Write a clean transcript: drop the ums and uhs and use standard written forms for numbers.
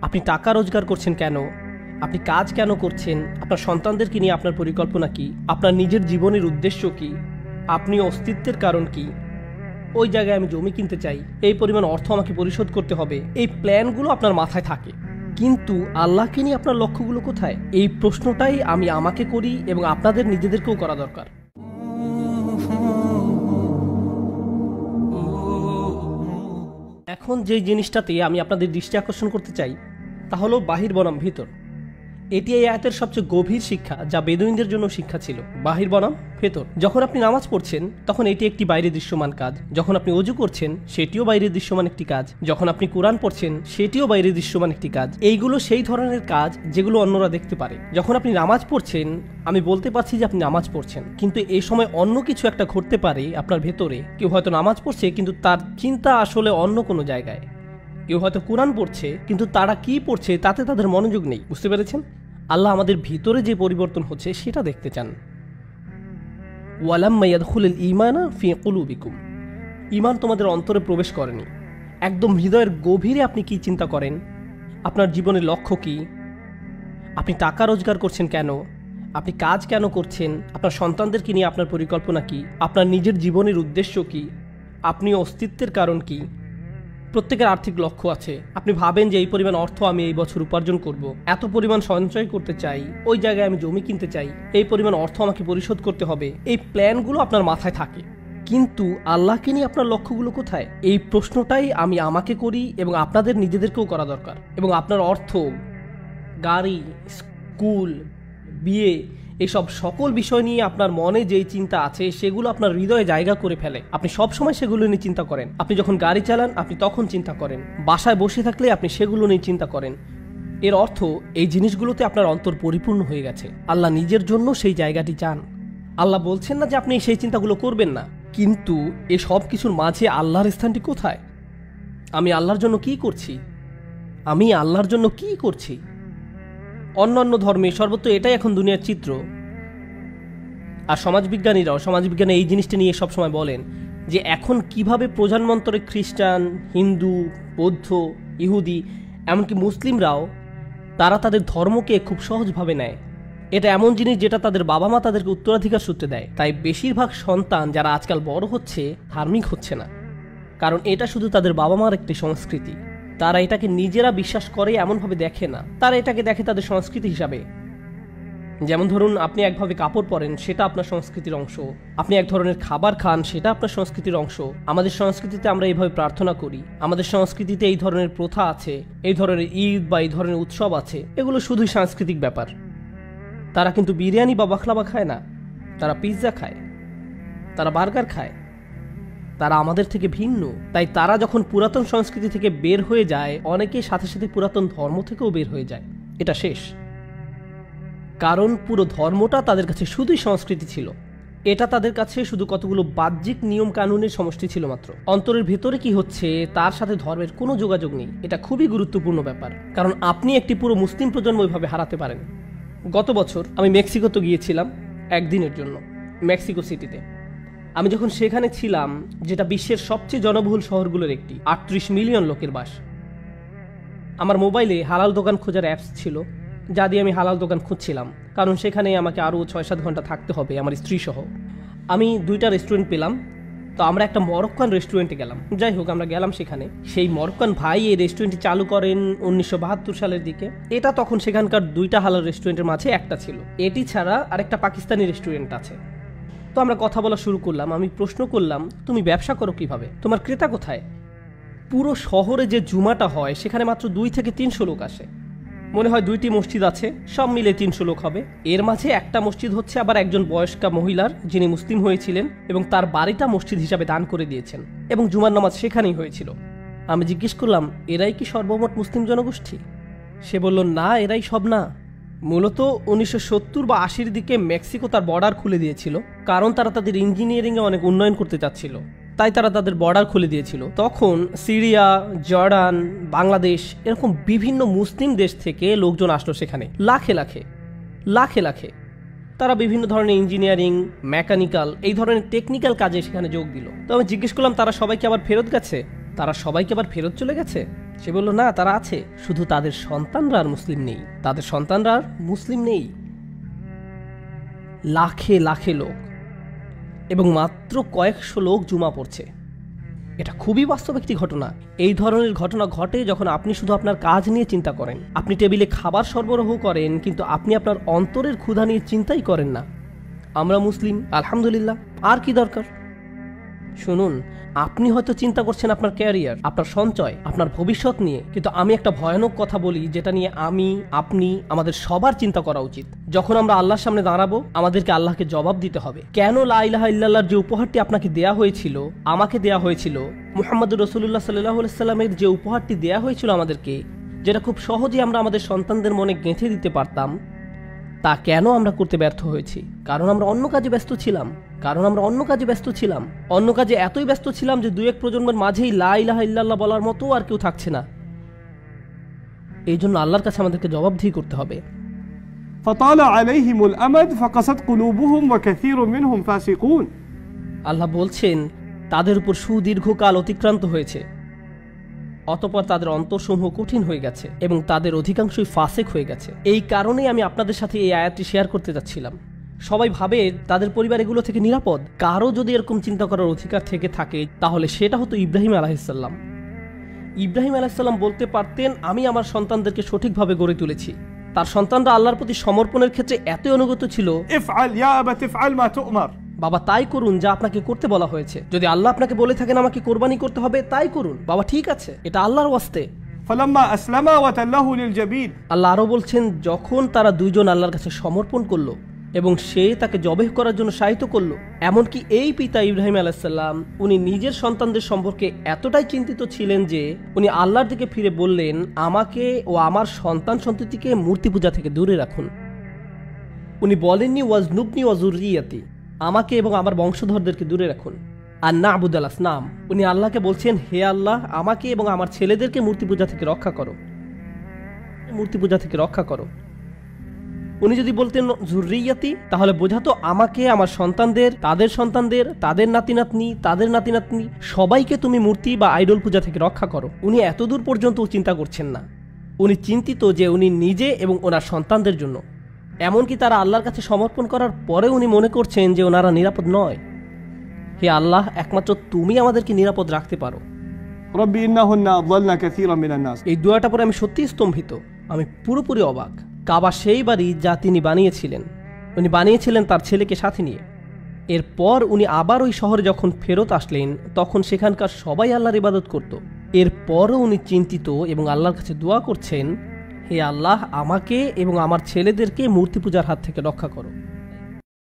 আপনি টাকা রোজগার করছেন কেন? আপনি কাজ কেন করছেন? আপনার সন্তানদেরকে নিয়ে আপনার পরিকল্পনা কি? আপনার নিজের জীবনের উদ্দেশ্য কি? আপনি অস্তিত্বের কারণ কি? ওই জায়গায় আমি জমি কিনতে চাই, এই পরিমাণ অর্থ আমাকে পরিশোধ করতে হবে, এই প্ল্যানগুলো আপনার মাথায় থাকে। কিন্তু আল্লাহকে নিয়ে আপনার লক্ষ্যগুলো কোথায়? এই প্রশ্নটাই আমি আমাকে করি এবং আপনাদের নিজেদেরকেও করা দরকার। এখন যে জিনিসটাতে আমি আপনাদের দৃষ্টি আকর্ষণ করতে চাই তা হলো বাহির বনাম ভিতর। এটি এই আয়াতের সবচেয়ে গভীর শিক্ষা, যা বেদুইনদের জন্য শিক্ষা ছিল। বাহির বনাম ভেতর। যখন আপনি নামাজ পড়ছেন তখন এটি একটি বাইরে দৃশ্যমান কাজ। যখন আপনি ওযু করছেন সেটিও বাইরে দৃশ্যমান একটি কাজ। যখন আপনি কোরআন পড়ছেন সেটিও বাইরে দৃশ্যমান একটি কাজ। এইগুলো সেই ধরনের কাজ যেগুলো অন্যরা দেখতে পারে। যখন আপনি নামাজ পড়ছেন, আমি বলতে পারছি যে আপনি নামাজ পড়ছেন, কিন্তু এই সময় অন্য কিছু একটা ঘটতে পারে আপনার ভেতরে। কেউ হয়তো নামাজ পড়ছে কিন্তু তার চিন্তা আসলে অন্য কোনো জায়গায়। কেউ হয়তো কোরআন পড়ছে কিন্তু তারা কি পড়ছে তাতে তাদের মনোযোগ নেই। বুঝতে পেরেছেন? আল্লাহ আমাদের ভিতরে যে পরিবর্তন হচ্ছে সেটা দেখতে চান। ওয়ালাম্মা ইয়াদখুলুল ঈমানা ফি কুলুবিকুম। ঈমান তোমাদের অন্তরে প্রবেশ করেনি। একদম হৃদয়ের গভীরে আপনি কি চিন্তা করেন? আপনার জীবনের লক্ষ্য কি? আপনি টাকা রোজগার করছেন কেন? আপনি কাজ কেন করছেন? আপনার সন্তানদেরকে নিয়ে আপনার পরিকল্পনা কি? আপনার নিজের জীবনের উদ্দেশ্য কি? আপনি অস্তিত্বের কারণ কি? প্রত্যেকের আর্থিক লক্ষ্য আছে। আপনি ভাবেন যে এই পরিমাণ অর্থ আমি এই বছর উপার্জন করব, এত পরিমাণ সঞ্চয় করতে চাই, ওই জায়গায় আমি জমি কিনতে চাই, এই পরিমাণ অর্থ আমাকে পরিশোধ করতে হবে। এই প্ল্যানগুলো আপনার মাথায় থাকে। কিন্তু আল্লাহকে নিয়ে আপনার লক্ষ্যগুলো কোথায়? এই প্রশ্নটাই আমি আমাকে করি এবং আপনাদের নিজেদেরকেও করা দরকার। এবং আপনার অর্থ, গাড়ি, স্কুল, বিয়ে, এসব সকল বিষয় নিয়ে আপনার মনে যেই চিন্তা আছে সেগুলো আপনার হৃদয়ে জায়গা করে ফেলে। আপনি সব সময় সেগুলো নিয়ে চিন্তা করেন। আপনি যখন গাড়ি চালান আপনি তখন চিন্তা করেন। বাসায় বসে থাকলে আপনি সেগুলো নিয়ে চিন্তা করেন। এর অর্থ এই জিনিসগুলোতে আপনার অন্তর পরিপূর্ণ হয়ে গেছে। আল্লাহ নিজের জন্য সেই জায়গাটি চান। আল্লাহ বলছেন না যে আপনি সেই চিন্তাগুলো করবেন না, কিন্তু এ সব কিছুর মাঝে আল্লাহর স্থানটি কোথায়? আমি আল্লাহর জন্য কি করছি? আমি আল্লাহর জন্য কি করছি? অন্যান্য ধর্মে সর্বত্র এটাই এখন দুনিয়ার চিত্র। আর সমাজবিজ্ঞানীরাও সমাজবিজ্ঞানে এই জিনিসটা নিয়ে সবসময় বলেন যে এখন কিভাবে প্রধানমন্ত্রী খ্রিস্টান, হিন্দু, বৌদ্ধ, ইহুদি, এমনকি মুসলিমরাও তারা তাদের ধর্মকে খুব সহজভাবে নেয়। এটা এমন জিনিস যেটা তাদের বাবা মা তাদেরকে উত্তরাধিকার সূত্রে দেয়। তাই বেশিরভাগ সন্তান যারা আজকাল বড় হচ্ছে ধার্মিক হচ্ছে না, কারণ এটা শুধু তাদের বাবা মার একটি সংস্কৃতি। তারা এটাকে নিজেরা বিশ্বাস করে এমনভাবে দেখে না, তারা এটাকে দেখে তাদের সংস্কৃতি হিসাবে। যেমন ধরুন, আপনি একভাবে কাপড় পরেন, সেটা আপনার সংস্কৃতির অংশ। আপনি এক ধরনের খাবার খান, সেটা আপনার সংস্কৃতির অংশ। আমাদের সংস্কৃতিতে আমরা এইভাবে প্রার্থনা করি, আমাদের সংস্কৃতিতে এই ধরনের প্রথা আছে, এই ধরনের ঈদ বা এই ধরনের উৎসব আছে। এগুলো শুধুই সাংস্কৃতিক ব্যাপার। তারা কিন্তু বিরিয়ানি বা বাখলাবা খায় না, তারা পিৎজা খায়, তারা বার্গার খায়। তারা আমাদের থেকে ভিন্ন। তাই তারা যখন পুরাতন সংস্কৃতি থেকে বের হয়ে যায়, অনেকেই সাথে সাথে পুরাতন ধর্ম থেকেও বের হয়ে যায়। এটা শেষ, কারণ পুরো ধর্মটা তাদের কাছে শুধুই সংস্কৃতি ছিল। এটা তাদের কাছে শুধু কতগুলো বাহ্যিক নিয়ম কানুনের সমষ্টি ছিল মাত্র। অন্তরের ভেতরে কি হচ্ছে তার সাথে ধর্মের কোনো যোগাযোগ নেই। এটা খুবই গুরুত্বপূর্ণ ব্যাপার, কারণ আপনি একটি পুরো মুসলিম প্রজন্ম ওইভাবে হারাতে পারেন। গত বছর আমি মেক্সিকোতে গিয়েছিলাম একদিনের জন্য, মেক্সিকো সিটিতে। আমি যখন সেখানে ছিলাম, যেটা বিশ্বের সবচেয়ে জনবহুল শহরগুলোর একটি, 38 মিলিয়ন লোকের বাস, আমার মোবাইলে হালাল দোকান খোঁজার অ্যাপস ছিল, যা দিয়ে আমি হালাল দোকান খুঁজছিলাম, কারণ সেখানে আমাকে আরও 6-7 ঘন্টা থাকতে হবে আমার স্ত্রী সহ। আমি 2টা রেস্টুরেন্ট পেলাম, তো আমরা একটা মরক্কান রেস্টুরেন্টে গেলাম। যাই হোক, আমরা গেলাম সেখানে। সেই মরক্কান ভাই এই রেস্টুরেন্টটি চালু করেন 1972 সালের দিকে। এটা তখন সেখানকার 2টা হালাল রেস্টুরেন্টের মাঝে একটা ছিল। এটি ছাড়া আরেকটা পাকিস্তানি রেস্টুরেন্ট আছে। তো আমরা কথা বলা শুরু করলাম। আমি প্রশ্ন করলাম, তুমি ব্যবসা করো কিভাবে? তোমার ক্রেতা কোথায়? পুরো শহরে যে জুমাটা হয় সেখানে মাত্র 2 থেকে 300 লোক আসে। মনে হয় 2টি মসজিদ আছে, সব মিলে 300 লোক হবে। এর মাঝে একটা মসজিদ হচ্ছে আবার একজন বয়স্কা মহিলার, যিনি মুসলিম হয়েছিলেন এবং তার বাড়িটা মসজিদ হিসাবে দান করে দিয়েছেন, এবং জুমার নামাজ সেখানেই হয়েছিল। আমি জিজ্ঞেস করলাম, এরাই কি সর্বমোট মুসলিম জনগোষ্ঠী? সে বলল, না, এরাই সব না। মূলত 1970 বা 80-র দিকে মেক্সিকো তার বর্ডার খুলে দিয়েছিল, কারণ তারা তাদের ইঞ্জিনিয়ারিংয়ে অনেক উন্নয়ন করতে চাচ্ছিল। তাই তারা তাদের বর্ডার খুলে দিয়েছিল। তখন সিরিয়া, জর্ডান, বাংলাদেশ, এরকম বিভিন্ন মুসলিম দেশ থেকে লোকজন আসলো সেখানে, লাখে লাখে লাখে লাখে। তারা বিভিন্ন ধরনের ইঞ্জিনিয়ারিং, মেকানিক্যাল, এই ধরনের টেকনিক্যাল কাজে সেখানে যোগ দিল। তো আমি জিজ্ঞেস করলাম, তারা সবাইকে আবার ফেরত গেছে? তারা সবাইকে আবার ফেরত চলে গেছে? সে বলল, না, তারা আছে, শুধু তাদের সন্তানরা আর মুসলিম নেই, তাদের সন্তানরা আর মুসলিম নেই। লাখে লাখে লোক এবং মাত্র কয়েকশো লোক জুমা পড়ছে। এটা খুবই বাস্তব একটি ঘটনা। এই ধরনের ঘটনা ঘটে যখন আপনি শুধু আপনার কাজ নিয়ে চিন্তা করেন। আপনি টেবিলে খাবার সরবরাহ করেন, কিন্তু আপনি আপনার অন্তরের ক্ষুধা নিয়ে চিন্তাই করেন না। আমরা মুসলিম, আলহামদুলিল্লাহ, আর কি দরকার? শুনুন, আপনি হয়তো চিন্তা করছেন আপনার ক্যারিয়ার, আপনার সঞ্চয়, আপনার ভবিষ্যৎ নিয়ে, কিন্তু আমি একটা ভয়ানক কথা বলি যেটা নিয়ে আপনি আমাদের সবার চিন্তা করা উচিত। যখন আমরা আল্লাহর সামনে দাঁড়াবো, আমাদেরকে আল্লাহকে জবাব দিতে হবে। কেন লা ইলাহা ইল্লাল্লাহর যে উপহারটি আপনাকে দেয়া হয়েছিল, আমাকে দেয়া হয়েছিল, মুহাম্মদুর রাসূলুল্লাহ সাল্লাল্লাহু আলাইহি সাল্লামের যে উপহারটি দেয়া হয়েছিল আমাদেরকে, যেটা খুব সহজে আমরা আমাদের সন্তানদের মনে গেঁথে দিতে পারতাম, তা কেন আমরা করতে ব্যর্থ হয়েছি? কারণ আমরা অন্য কাজে ব্যস্ত ছিলাম। অন্য কাজে এতই ব্যস্ত ছিলাম যে 2-1 প্রজন্মের মাঝেই লা ইলাহা ইল্লাল্লাহ বলার মতো আর কেউ থাকছে না। এই জন্য আল্লাহর কাছে আমাদেরকে জবাবদিহি করতে হবে। فطال عليهم الأمد فقست قلوبهم وكثير منهم فاسقون। আল্লাহ বলছেন, তাদের উপর সুদীর্ঘকাল অতিক্রান্ত হয়েছে, অতঃপর তাদের অন্তরসমূহ কঠিন হয়ে গেছে এবং তাদের অধিকাংশই ফাসেক হয়ে গেছে। এই কারণেই আমি আপনাদের সাথে এই আয়াতটি শেয়ার করতে যাচ্ছিলাম। সবাই ভাবে তাদের পরিবার এগুলো থেকে নিরাপদ। কারো যদি এরকম চিন্তা করার অধিকার থেকে থাকে, তাহলে সেটা হতো ইব্রাহিম আলাইহিসসালাম। ইব্রাহিম আলাইহিসসালাম বলতে পারতেন, আমি আমার সন্তানদেরকে সঠিকভাবে গড়ে তুলেছি। তার সন্তানরা আল্লাহর প্রতি সমর্পণের ক্ষেত্রে এতই অনুগত ছিল, ইফআল ইয়া আবাত ইফআল মা তু'মার, বাবা তাই করুন যা আপনাকে করতে বলা হয়েছে। যদি আল্লাহ আপনাকে বলে থাকেন আমাকে কোরবানি করতে হবে, তাই করুন বাবা, ঠিক আছে, এটা আল্লাহর ওয়াস্তে। ফালাম্মা আসলামা ওয়া তাল্লাহু লিল জাবিন। আল্লাহ আরো বলছেন, যখন তারা দুইজন আল্লাহর কাছে সমর্পণ করলো এবং সে তাকে জবেহ করার জন্য সাহিত্য করলো। এমনকি এই পিতা ইব্রাহিম আলাইহিস সালাম, উনি নিজের সন্তানদের সম্পর্কে এতটাই চিন্তিত ছিলেন যে উনি আল্লাহর দিকে ফিরে বললেন, আমাকে ও আমার সন্তান সন্ততিকে মূর্তি পূজা থেকে দূরে রাখুন। উনি বলেননি ওয়াজনুবনি ওয়াজুররিয়াতি, আমাকে এবং আমার বংশধরদেরকে দূরে রাখুন। আর না আবুদাল আসনাম, উনি আল্লাহকে বলছেন, হে আল্লাহ, আমাকে এবং আমার ছেলেদেরকে মূর্তি পূজা থেকে রক্ষা করো। উনি যদি বলতেন জুররিয়াতি, তাহলে বোঝাতো আমাকে, আমার সন্তানদের, তাদের সন্তানদের, তাদের নাতি নাতনি, তাদের নাতি নাতনি, সবাইকে তুমি মূর্তি বা আইডল পূজা থেকে রক্ষা করো। উনি এতদূর পর্যন্ত চিন্তা করছেন না। উনি চিন্তিত যে উনি নিজে এবং ওনার সন্তানদের জন্য। এমনকি তারা আল্লাহর কাছে সমর্পণ করার পরে উনি মনে করছেন যে ওনারা নিরাপদ নয়। হে আল্লাহ, একমাত্র তুমি আমাদেরকে নিরাপদ রাখতে পারো। রব্বি ইন্নাহুন্না আযাল্না কাসীরাম মিনান নাস। এই দোয়াটা পরে আমি সত্যিই স্তম্ভিত, আমি পুরোপুরি অবাক। কাবা সেই বাড়ি যা তিনি বানিয়েছিলেন, উনি বানিয়েছিলেন তার ছেলেকে সাথে নিয়ে। এরপর উনি আবার ওই শহরে যখন ফেরত আসলেন, তখন সেখানকার সবাই আল্লাহর ইবাদত করত। এরপরও উনি চিন্তিত এবং আল্লাহর কাছে দোয়া করছেন, হে আল্লাহ, আমাকে এবং আমার ছেলেদেরকে মূর্তি পূজার হাত থেকে রক্ষা করো।